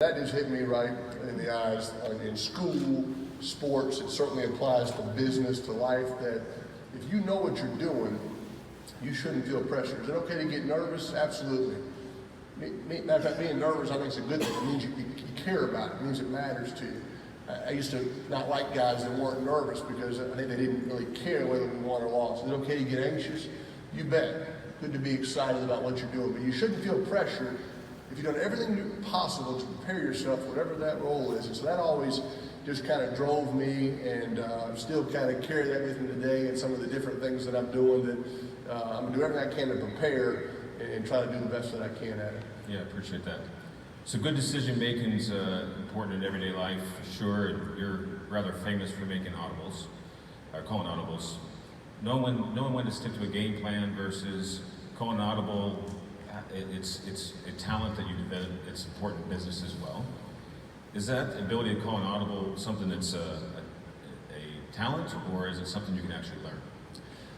that just hit me right in the eyes. In school, sports, it certainly applies to business, to life, that if you know what you're doing, you shouldn't feel pressure. Is it okay to get nervous? Absolutely. Matter of fact, being nervous, I think it's a good thing. It means you care about it. It means it matters to you. I used to not like guys that weren't nervous because I think they didn't really care whether we won or lost. Is it okay to get anxious? You bet. Good to be excited about what you're doing, but you shouldn't feel pressure if you've done everything possible to prepare yourself, whatever that role is. And so that always just kind of drove me, and still kind of carry that with me today, and some of the different things that I'm doing, that I'm going to do everything I can to prepare and try to do the best that I can at it. Yeah, I appreciate that. So good decision making is important in everyday life, for sure. And you're rather famous for making audibles, or calling audibles. Knowing when to stick to a game plan versus calling an audible, it's a talent that you develop. It's important in business as well. Is that ability to call an audible something that's a talent, or is it something you can actually learn?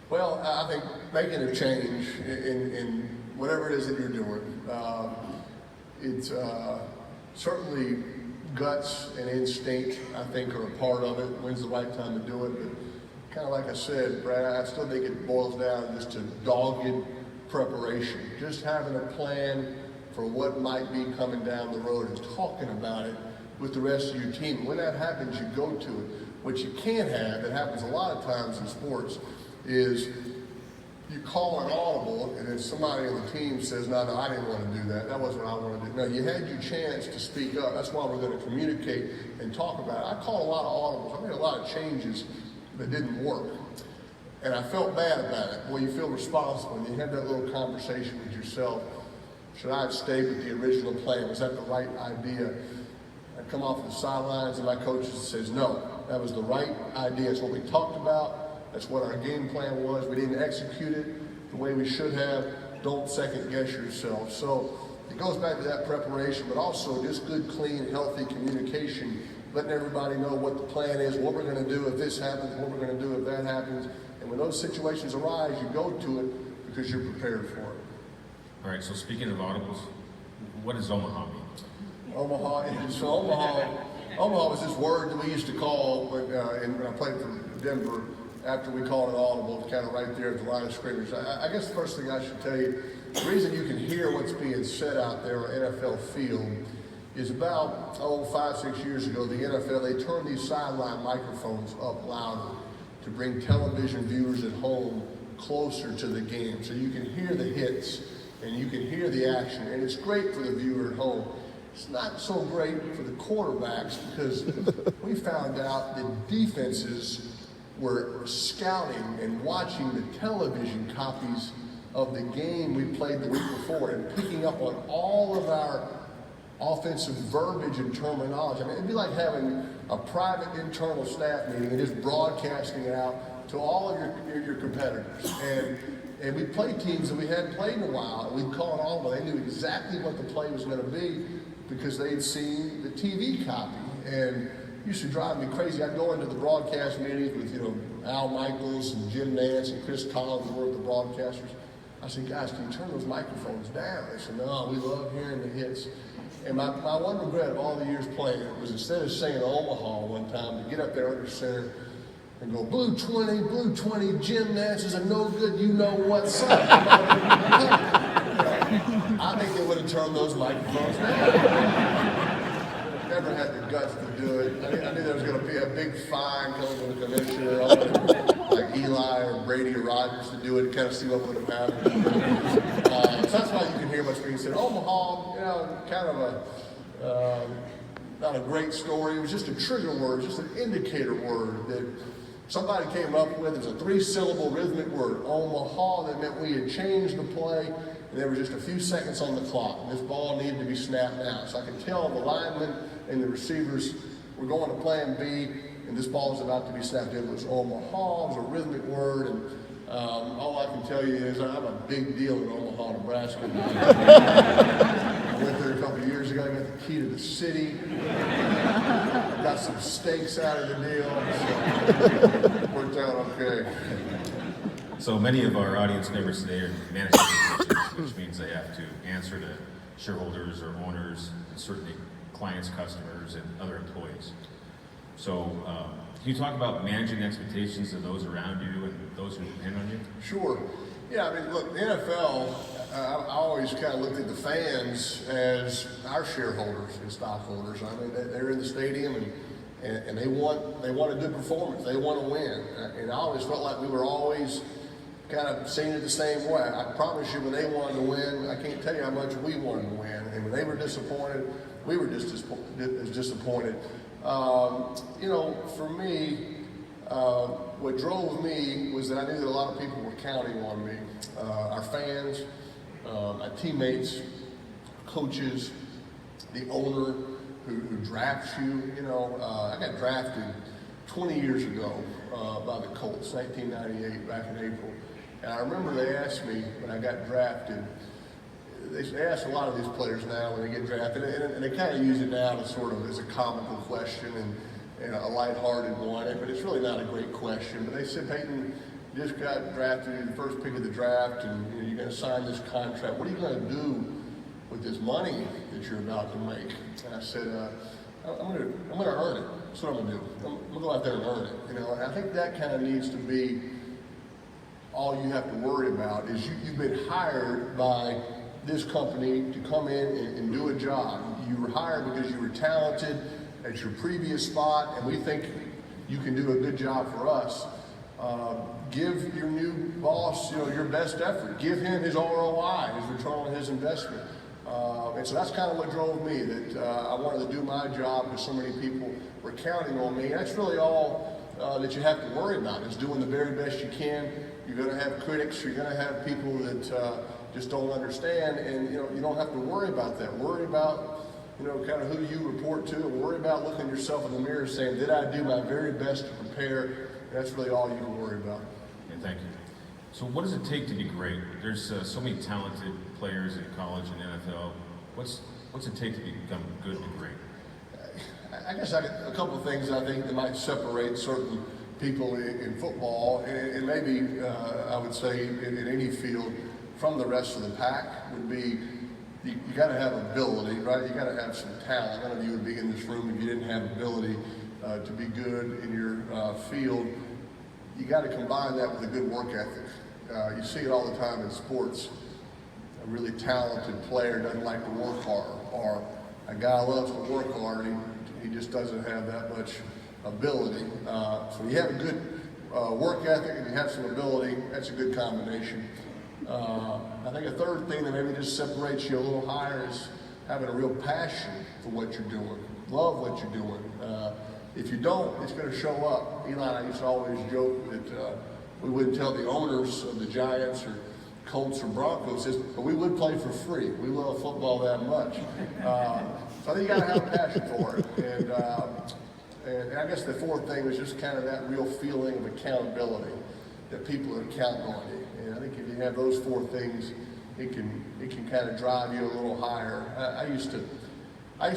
Well, I think making a change in whatever it is that you're doing, it's certainly guts and instinct, I think, are a part of it. When's the right time to do it? But kind of like I said, Brad, I still think it boils down just to dogged preparation. Just having a plan for what might be coming down the road and talking about it with the rest of your team. When that happens, you go to it. What you can't have, it happens a lot of times in sports, is you call an audible and then somebody on the team says, no, I didn't want to do that. That wasn't what I wanted to do. No, you had your chance to speak up. That's why we're going to communicate and talk about it. I call a lot of audibles. I made a lot of changes that didn't work. And I felt bad about it. Well, you feel responsible, and you have that little conversation with yourself. Should I have stayed with the original plan? Was that the right idea? I come off the sidelines, and my coach says, no, that was the right idea. It's what we talked about. That's what our game plan was. We didn't execute it the way we should have. Don't second guess yourself. So it goes back to that preparation, but also just good, clean, healthy communication, letting everybody know what the plan is, what we're going to do if this happens, what we're going to do if that happens. And when those situations arise, you go to it because you're prepared for it. All right, so speaking of audibles, what does Omaha mean? Omaha was this word that we used to call when I played for Denver. After we called it audible, kind of right there at the line of scrimmage. I guess the first thing I should tell you, the reason you can hear what's being said out there on an NFL field is about 5-6 years ago, the NFL, they turned these sideline microphones up louder to bring television viewers at home closer to the game. So you can hear the hits and you can hear the action, and it's great for the viewer at home. It's not so great for the quarterbacks because we found out that defenses were scouting and watching the television copies of the game we played the week before and picking up on all of our offensive verbiage and terminology. I mean, it'd be like having a private internal staff meeting and just broadcasting it out to all of your competitors. And we played teams that we hadn't played in a while, and we'd call it audible. They knew exactly what the play was going to be because they'd seen the TV copy. And it used to drive me crazy. I'd go into the broadcast meetings with, Al Michaels and Jim Nance and Chris Collins, who were the broadcasters. I said, guys, can you turn those microphones down? They said, no, we love hearing the hits. And my one regret of all the years playing it was, instead of saying Omaha one time, to get up there under center and go, blue 20, Jim Nance is a no good, you know what son. I think they would have turned those microphones down. Never had the guts to do it. I knew there was going to be a big fine coming from the commissioner. I wanted like Eli or Brady or Rodgers to do it and kind of see what would have happened. So that's why you can hear what's being said. Omaha, kind of not a great story. It was just a trigger word, just an indicator word that somebody came up with. It's a 3-syllable rhythmic word, Omaha, that meant we had changed the play, and there was just a few seconds on the clock. And this ball needed to be snapped now. So I could tell the linemen and the receivers were going to plan B, and this ball was about to be snapped. It was Omaha. It was a rhythmic word, and all I can tell you is I'm a big deal in Omaha, Nebraska. I went there a couple of years ago. I got the key to the city. Got some steaks out of the deal. So worked out okay. So many of our audience members today are management positions, which means they have to answer to shareholders or owners, and certainly clients, customers, and other employees. So can you talk about managing expectations of those around you and those who depend on you? Sure. Yeah, I mean, look, the NFL, I always kind of looked at the fans as our shareholders and stockholders. I mean, they're in the stadium and they want a good performance. They want to win. And I always felt like we were always kind of seeing it the same way. I promise you, when they wanted to win, I can't tell you how much we wanted to win. And when they were disappointed, we were just as disappointed. For me, what drove me was that I knew that a lot of people were counting on me. Our fans, my teammates, coaches, the owner who drafts you. I got drafted 20 years ago by the Colts, 1998, back in April. And I remember they asked me when I got drafted, they ask a lot of these players now when they get drafted, and they kind of use it now as a comical question and a lighthearted one, but it's really not a great question. But they said, Peyton, you just got drafted, you're the first pick of the draft, and you're going to sign this contract. What are you going to do with this money that you're about to make? And I said, I'm going to earn it. That's what I'm going to do. I'm going to go out there and earn it. And I think that kind of needs to be all you have to worry about is you've been hired by this company to come in and do a job. You were hired because you were talented at your previous spot, and we think you can do a good job for us. Give your new boss, your best effort. Give him his ROI, his return on his investment. And so that's kind of what drove me, that I wanted to do my job because so many people were counting on me. And that's really all that you have to worry about, is doing the very best you can. You're going to have critics. You're going to have people that just don't understand, and you don't have to worry about that. Worry about kind of who you report to, and worry about looking yourself in the mirror saying, did I do my very best to prepare? And that's really all you can worry about. Yeah, thank you. So what does it take to be great? There's so many talented players in college and NFL. What's it take to become good and great? I guess a couple of things I think that might separate certain people in football, and maybe I would say in any field, from the rest of the pack would be you got to have ability, right? You got to have some talent. None of you would be in this room if you didn't have ability to be good in your field. You got to combine that with a good work ethic. You see it all the time in sports. A really talented player doesn't like to work hard, or a guy loves to work hard and he just doesn't have that much ability. So you have a good work ethic and you have some ability, that's a good combination. I think a third thing that maybe just separates you a little higher is having a real passion for what you're doing. Love what you're doing. If you don't, it's going to show up. Eli and I used to always joke that we wouldn't tell the owners of the Giants or Colts or Broncos this, but we would play for free. We love football that much. So I think you got to have a passion for it. And I guess the fourth thing was just kind of that real feeling of accountability, that people are counting on you. And I think if you have those four things, it can kind of drive you a little higher. I used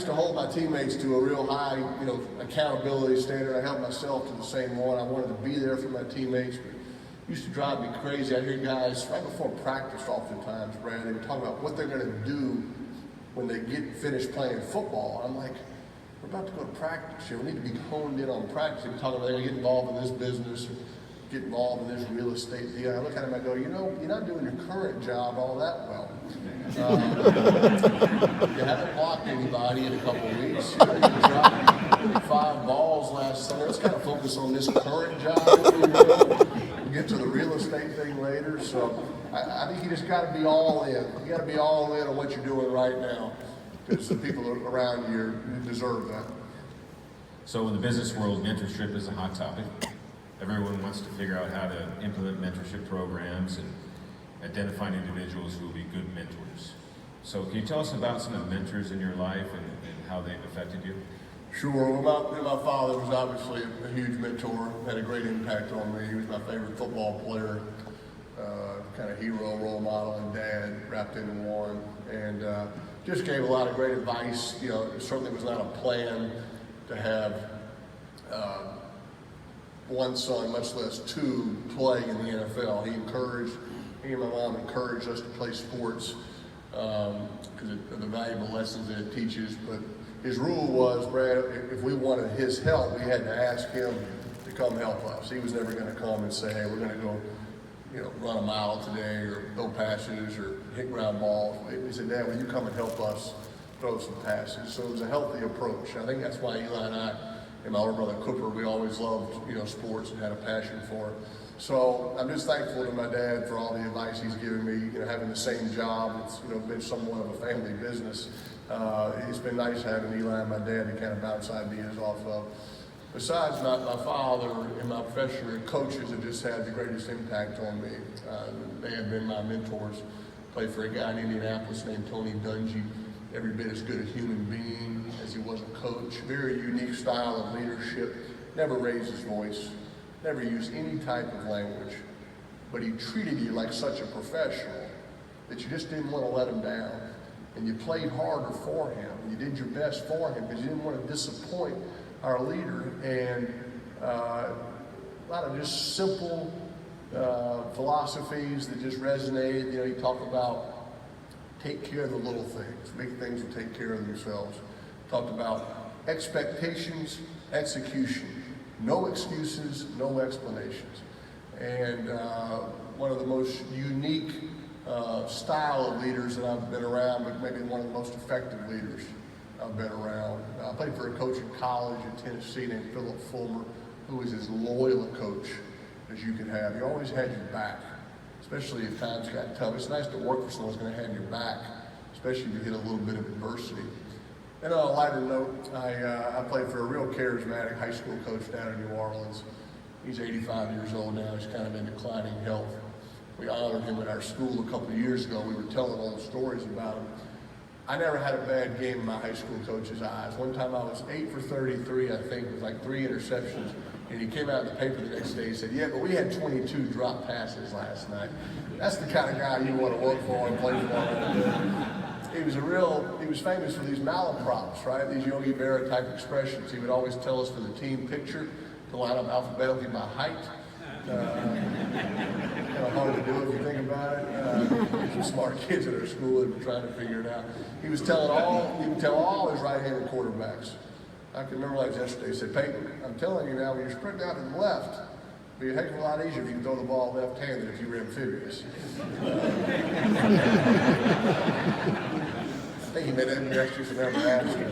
to hold my teammates to a real high, accountability standard. I held myself to the same one. I wanted to be there for my teammates, but it used to drive me crazy. I hear guys right before practice oftentimes, Brad, they were talking about what they're going to do when they get finished playing football. I'm like, we're about to go to practice here. We need to be honed in on practice. They're talking about they're going to get involved in this business, or get involved in this real estate deal. I look at them and I go, you're not doing your current job all that well. You haven't blocked anybody in a couple of weeks. You dropped 5 balls last summer. Let's kind of focus on this current job. We'll get to the real estate thing later. So I think you just got to be all in. You got to be all in on what you're doing right now, because the people around you deserve that. So in the business world, mentorship is a hot topic. Everyone wants to figure out how to implement mentorship programs and identifying individuals who will be good mentors. So can you tell us about some of the mentors in your life and how they've affected you? Sure. Well, my father was obviously a huge mentor, had a great impact on me. He was my favorite football player, kind of hero, role model, and dad wrapped into one. And just gave a lot of great advice. It certainly was not a plan to have one son, much less 2, playing in the NFL. He and my mom encouraged us to play sports because of the valuable lessons that it teaches. But his rule was, Brad, if we wanted his help, we had to ask him to come help us. He was never going to come and say, hey, we're going to go, run a mile today or throw passes or hit ground balls. He said, Dad, will you come and help us throw some passes? So it was a healthy approach. I think that's why Eli and I and my older brother Cooper, we always loved, sports and had a passion for it. So I'm just thankful to my dad for all the advice he's given me, having the same job. It's, been somewhat of a family business. It's been nice having Eli and my dad to kind of bounce ideas off of. Besides my father and my professional coaches have just had the greatest impact on me. They have been my mentors. Played for a guy in Indianapolis named Tony Dungy, every bit as good a human being as he was a coach. Very unique style of leadership, never raised his voice, never used any type of language, but he treated you like such a professional that you just didn't want to let him down. And you played harder for him. You did your best for him because you didn't want to disappoint our leader. And a lot of just simple philosophies that just resonated. He talked about take care of the little things. Big things will take care of themselves. Talked about expectations, execution. No excuses, no explanations. And one of the most unique style of leaders that I've been around, but maybe one of the most effective leaders I've been around. I played for a coach in college in Tennessee named Philip Fulmer, who was as loyal a coach as you could have. He always had your back, especially if times got tough. It's nice to work for someone who's going to have your back, especially if you hit a little bit of adversity. And on a lighter note, I played for a real charismatic high school coach down in New Orleans. He's 85 years old now. He's kind of in declining health. We honored him at our school a couple of years ago. We were telling all the stories about him. I never had a bad game in my high school coach's eyes. One time I was 8 for 33, I think, with like 3 interceptions. And he came out in the paper the next day and said, yeah, but we had 22 drop passes last night. That's the kind of guy you want to work for and play for. He was famous for these malaprops, right? These Yogi Berra type expressions. He would always tell us for the team picture to line up alphabetically by height. Kind of hard to do if you think about it. Some smart kids at our school that were trying to figure it out. He would tell all his right-handed quarterbacks. I can remember like yesterday. He said, Peyton, I'm telling you now, when you're sprinting out to the left, it'd be a heck of a lot easier if you can throw the ball left-handed if you were amphibious. I think he made that connection for never asking.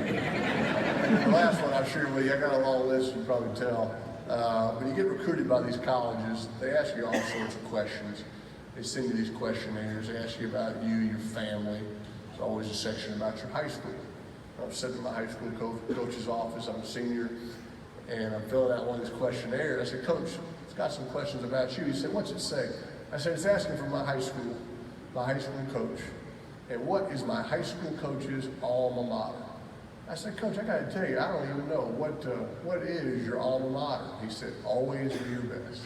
The last one I'll share with you, I got a long list, you can probably tell. When you get recruited by these colleges, they ask you all sorts of questions. They send you these questionnaires. They ask you about you, your family. There's always a section about your high school. I'm sitting in my high school coach's office. I'm a senior, and I'm filling out one of these questionnaires. I said, Coach, it's got some questions about you. He said, what's it say? I said, it's asking for my high school coach. And what is my high school coach's alma mater? I said, Coach, I got to tell you, I don't even know. What is your alma mater? He said, always do your best.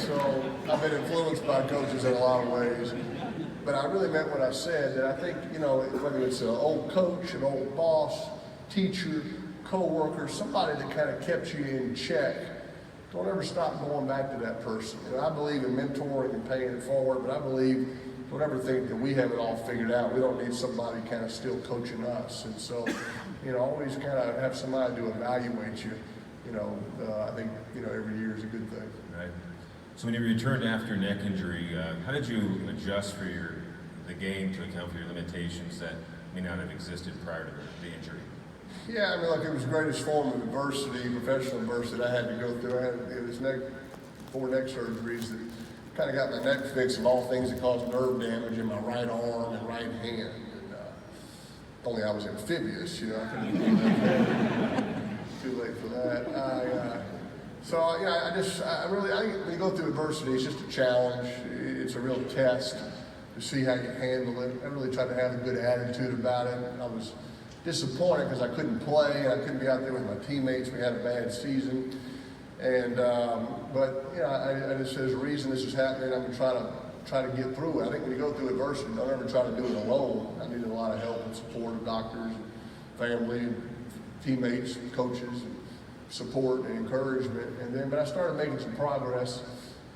So I've been influenced by coaches in a lot of ways. But I really meant what I said, that I think, whether it's an old coach, an old boss, teacher, co-worker, somebody that kind of kept you in check, don't ever stop going back to that person. I believe in mentoring and paying it forward, but I believe don't ever think that we have it all figured out. We don't need somebody kind of still coaching us. And so, always kind of have somebody to evaluate you. I think, every year is a good thing. Right. So when you returned after neck injury, how did you adjust for the game to account for your limitations that may not have existed prior to the injury? Yeah, it was the greatest form of adversity, professional adversity I had to go through. It was 4 neck surgeries that kind of got my neck fixed of all things that caused nerve damage in my right arm and right hand. And only I was amphibious, I couldn't do that. Too late for that. I think when you go through adversity, it's just a challenge. It's a real test to see how you handle it. I really tried to have a good attitude about it. I was disappointed because I couldn't play. I couldn't be out there with my teammates. We had a bad season. And, I just said, there's a reason this is happening. I'm going to try to get through it. I think when you go through adversity, don't ever try to do it alone. I needed a lot of help and support of doctors, and family, and teammates, and coaches, and support and encouragement. But I started making some progress.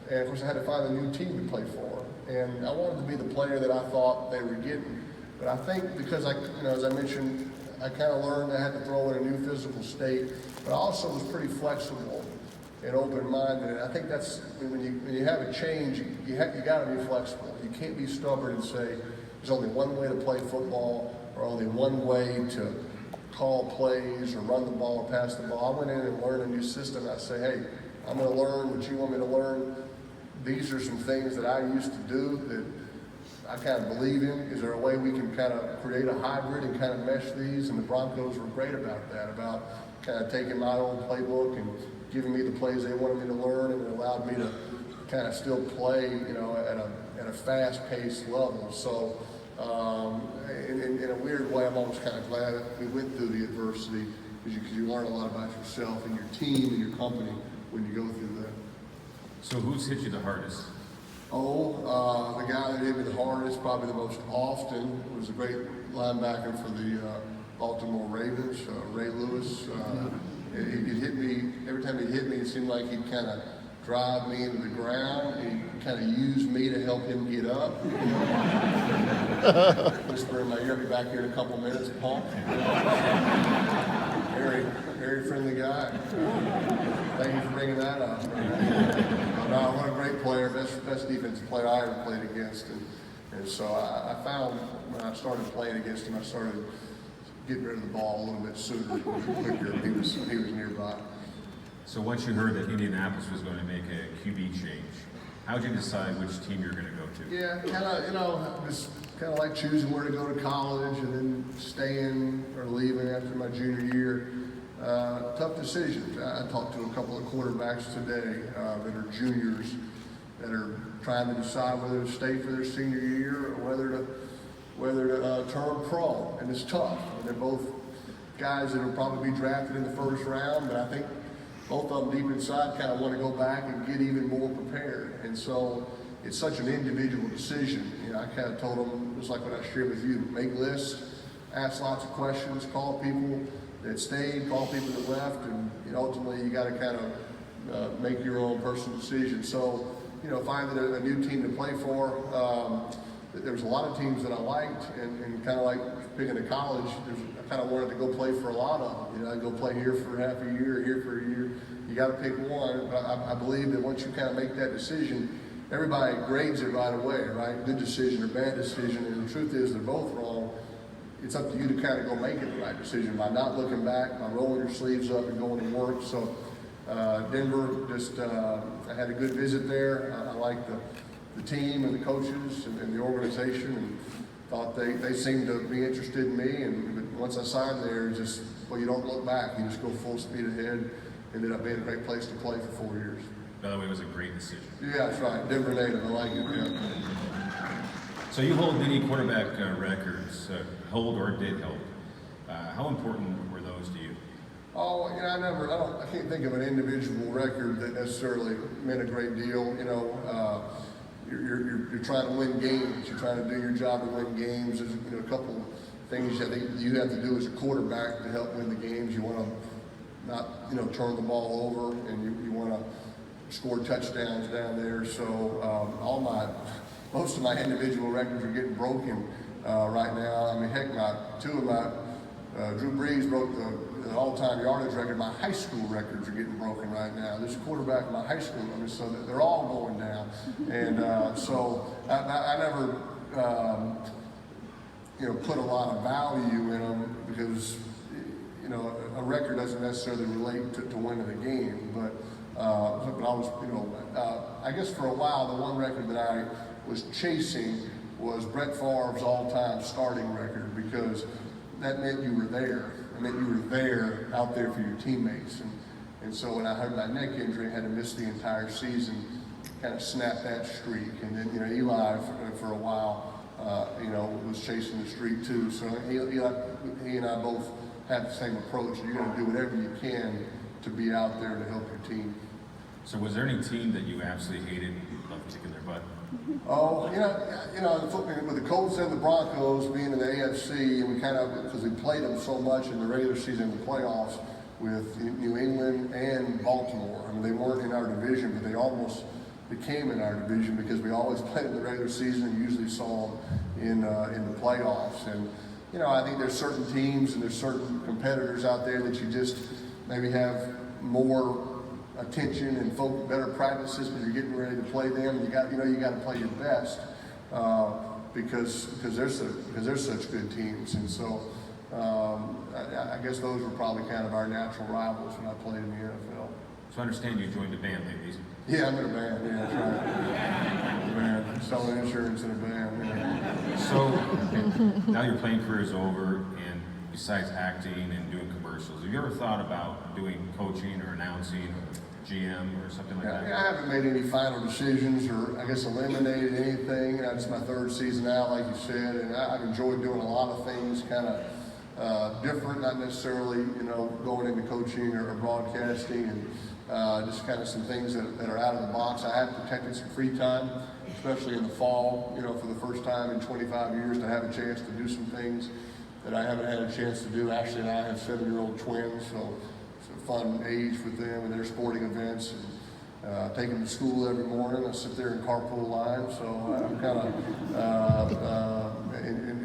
And of course, I had to find a new team to play for. And I wanted to be the player that I thought they were getting. But I think because as I mentioned, I kind of learned I had to throw in a new physical state, but I also was pretty flexible and open-minded. And I think that's when you have a change, you got to be flexible. You can't be stubborn and say there's only one way to play football or only one way to call plays or run the ball or pass the ball. I went in and learned a new system. I say, hey, I'm going to learn what you want me to learn. These are some things that I used to do that I kind of believe in. Is there a way we can kind of create a hybrid and kind of mesh these? And the Broncos were great about that, about kind of taking my own playbook and giving me the plays they wanted me to learn, and it allowed me to kind of still play, at a fast-paced level. So, in a weird way, I'm always kind of glad that we went through the adversity, because you learn a lot about yourself and your team and your company when you go through that. So who's hit you the hardest? The guy that hit me the hardest, probably the most often, was a great linebacker for the Baltimore Ravens, Ray Lewis. He'd hit me, every time he hit me, it seemed like he'd kind of drive me into the ground. He'd kind of use me to help him get up. Whisper in my ear, I'll be back here in a couple minutes, punk. Very, very friendly guy. Thank you for bringing that up. No, what a great player, best defensive player I ever played against. And so I found when I started playing against him, I started getting rid of the ball a little bit sooner, quicker. He was nearby. So once you heard that Indianapolis was going to make a QB change, how'd you decide which team you're going to go to? Yeah, just kind of like choosing where to go to college and then staying or leaving after my junior year. Tough decisions. I talked to a couple of quarterbacks today that are juniors that are trying to decide whether to stay for their senior year or whether to turn pro, and it's tough. They're both guys that will probably be drafted in the first round, but I think both of them deep inside kind of want to go back and get even more prepared. And so it's such an individual decision. I kind of told them, just like what I shared with you, make lists, ask lots of questions, call people that stayed, call people that left, and ultimately you got to kind of make your own personal decision. So, finding a new team to play for, there was a lot of teams that I liked, and kind of like picking a college, I kind of wanted to go play for a lot of them. I'd go play here for half a year, here for a year. You got to pick one, but I believe that once you kind of make that decision, everybody grades it right away, right? Good decision or bad decision, and the truth is they're both wrong. It's up to you to kind of go make it the right decision by not looking back, by rolling your sleeves up and going to work. So Denver, I had a good visit there. I liked the team and the coaches and the organization, and thought they seemed to be interested in me. And once I signed there, you don't look back. You just go full speed ahead. Ended up being a great place to play for 4 years. By the way, it was a great decision. Yeah, that's right. Denver native. I like it. Yeah. So you hold many quarterback records, hold or did hold. How important were those to you? Oh, I can't think of an individual record that necessarily meant a great deal. You're trying to win games. You're trying to do your job to win games. There's a couple things I think you have to do as a quarterback to help win the games. You want to not turn the ball over, and you want to score touchdowns down there. So most of my individual records are getting broken right now. I mean, heck, Drew Brees broke the all-time yardage record. My high school records are getting broken right now. This quarterback in my high school, so they're all going down. And so I never, put a lot of value in them, because, a record doesn't necessarily relate to winning the game. But I was, I guess for a while, the one record that I was chasing was Brett Favre's all-time starting record, because that meant you were there. It meant you were there, out there for your teammates. And so when I had my neck injury, I had to miss the entire season, kind of snapped that streak. And then, Eli, for a while, was chasing the streak too. So he and I both had the same approach. You're going to do whatever you can to be out there to help your team. So was there any team that you absolutely hated, loved kicking their butt? Oh, with the Colts and the Broncos being in the AFC, and because we played them so much in the regular season and the playoffs with New England and Baltimore. I mean, they weren't in our division, but they almost became in our division, because we always played in the regular season and usually saw them in the playoffs. And I think there's certain teams and there's certain competitors out there that you just maybe have more attention and better practices when you're getting ready to play them. You got to play your best because they're such good teams. And so I guess those were probably kind of our natural rivals when I played in the NFL. So I understand you joined a band, ladies. Yeah, I'm in a band. Yeah, that's right. A band, selling insurance in a band. Yeah. So now your playing career is over, and besides acting and doing commercials, have you ever thought about doing coaching or announcing or GM or something like that? Yeah, I haven't made any final decisions or I guess eliminated anything. It's my third season out, like you said, and I've enjoyed doing a lot of things kind of different, not necessarily, going into coaching or broadcasting, and just kind of some things that are out of the box. I have protected some free time, especially in the fall, for the first time in 25 years to have a chance to do some things that I haven't had a chance to do. Ashley and I have 7-year-old twins, so it's a fun age with them and their sporting events. And take them to school every morning. I sit there in carpool line, so I'm kind of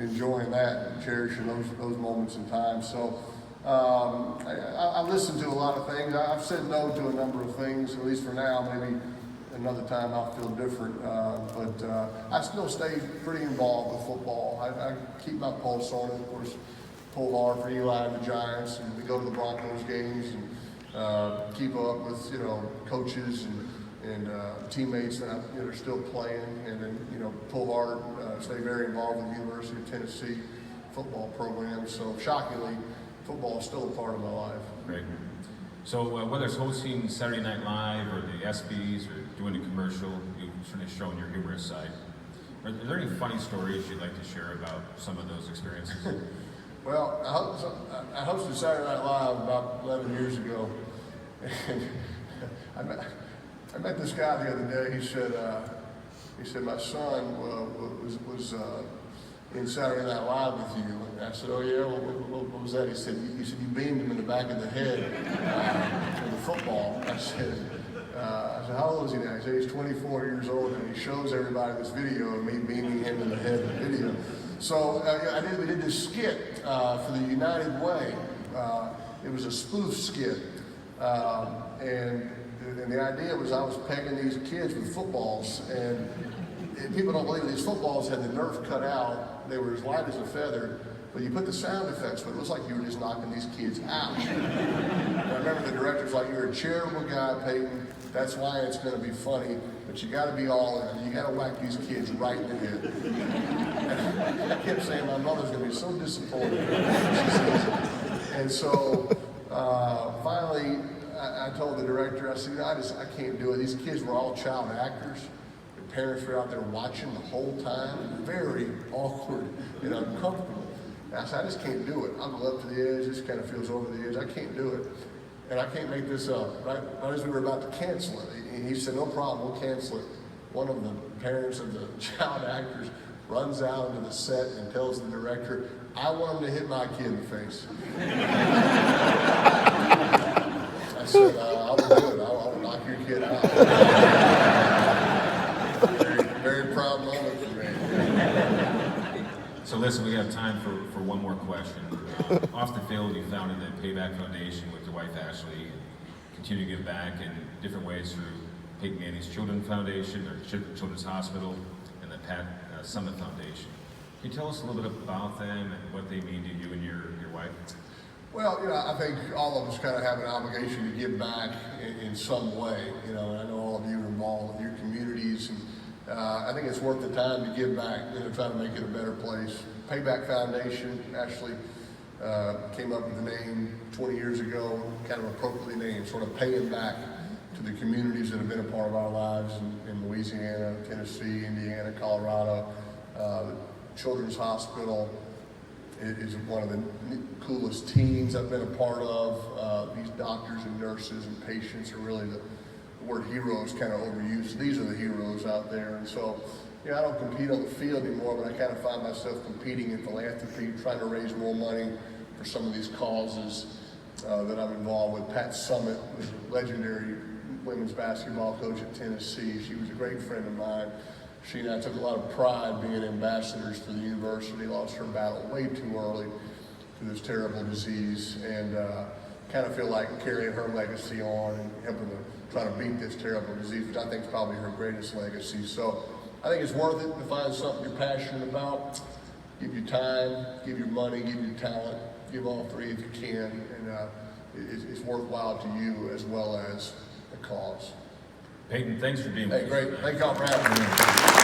enjoying that and cherishing those moments in time. So I listen to a lot of things. I've said no to a number of things, at least for now. Maybe another time I'll feel different. But I still stay pretty involved with football. I keep my pulse on it. Of course, pull hard for Eli and the Giants, and we go to the Broncos games and keep up with coaches and teammates that are still playing, and then pull hard, stay very involved with the University of Tennessee football program. So shockingly, football is still a part of my life. Great. So whether it's hosting Saturday Night Live or the ESPYs or doing a commercial, you've certainly shown your humorous side. Are there any funny stories you'd like to share about some of those experiences? Well, I hosted Saturday Night Live about 11 years ago, and I met this guy the other day. He said my son was in Saturday Night Live with you. And I said, oh yeah, what was that? He said you beamed him in the back of the head with the football. I said, how old is he now? He said he's 24 years old, and he shows everybody this video of me beaming him in the head in the video. So we did this skit for the United Way. It was a spoof skit, and the idea was I was pegging these kids with footballs, and people don't believe it, these footballs had the nerf cut out. They were as light as a feather, but you put the sound effects, but it looks like you were just knocking these kids out. And I remember the director's like, you're a charitable guy, Peyton. That's why it's going to be funny, but you got to be all in. You got to whack these kids right in the head. And I kept saying my mother's going to be so disappointed. And so finally, I told the director, I said, I can't do it. These kids were all child actors. Their parents were out there watching the whole time. Very awkward and uncomfortable. And I said, I just can't do it. I'll go up to the edge. This kind of feels over the edge. I can't do it. And I can't make this up. Right as we were about to cancel it, and he said, no problem, we'll cancel it. One of the parents of the child actors runs out into the set and tells the director, I want him to hit my kid in the face. I said, I'll do it. I'll knock your kid out. Very, very proud moment for me. So listen, we have time for one more question. Off the field, you founded the Payback Foundation with your wife Ashley, and continue to give back in different ways through Peyton Manning's Children's Foundation, or Children's Hospital, and the Pat Summit Foundation. Can you tell us a little bit about them and what they mean to you and your wife? Well, I think all of us kind of have an obligation to give back in some way. And I know all of you are involved with your communities, and I think it's worth the time to give back, try to make it a better place. Payback Foundation actually came up with the name 20 years ago, kind of appropriately named, sort of paying back to the communities that have been a part of our lives in Louisiana, Tennessee, Indiana, Colorado. The Children's Hospital is one of the coolest teams I've been a part of. These doctors and nurses and patients are really the word heroes kind of overused. These are the heroes out there. And so, I don't compete on the field anymore, but I kind of find myself competing in philanthropy, trying to raise more money for some of these causes that I'm involved with. Pat Summit was a legendary women's basketball coach at Tennessee. She was a great friend of mine. She and I took a lot of pride being ambassadors for the university. Lost her battle way too early to this terrible disease, and kind of feel like carrying her legacy on and helping to try to beat this terrible disease, which I think is probably her greatest legacy. So I think it's worth it to find something you're passionate about. Give your time, give your money, give your talent, give all three if you can, and it's worthwhile to you as well as the cause. Peyton, thanks for being Hey, with us. great. Thank y'all for having me.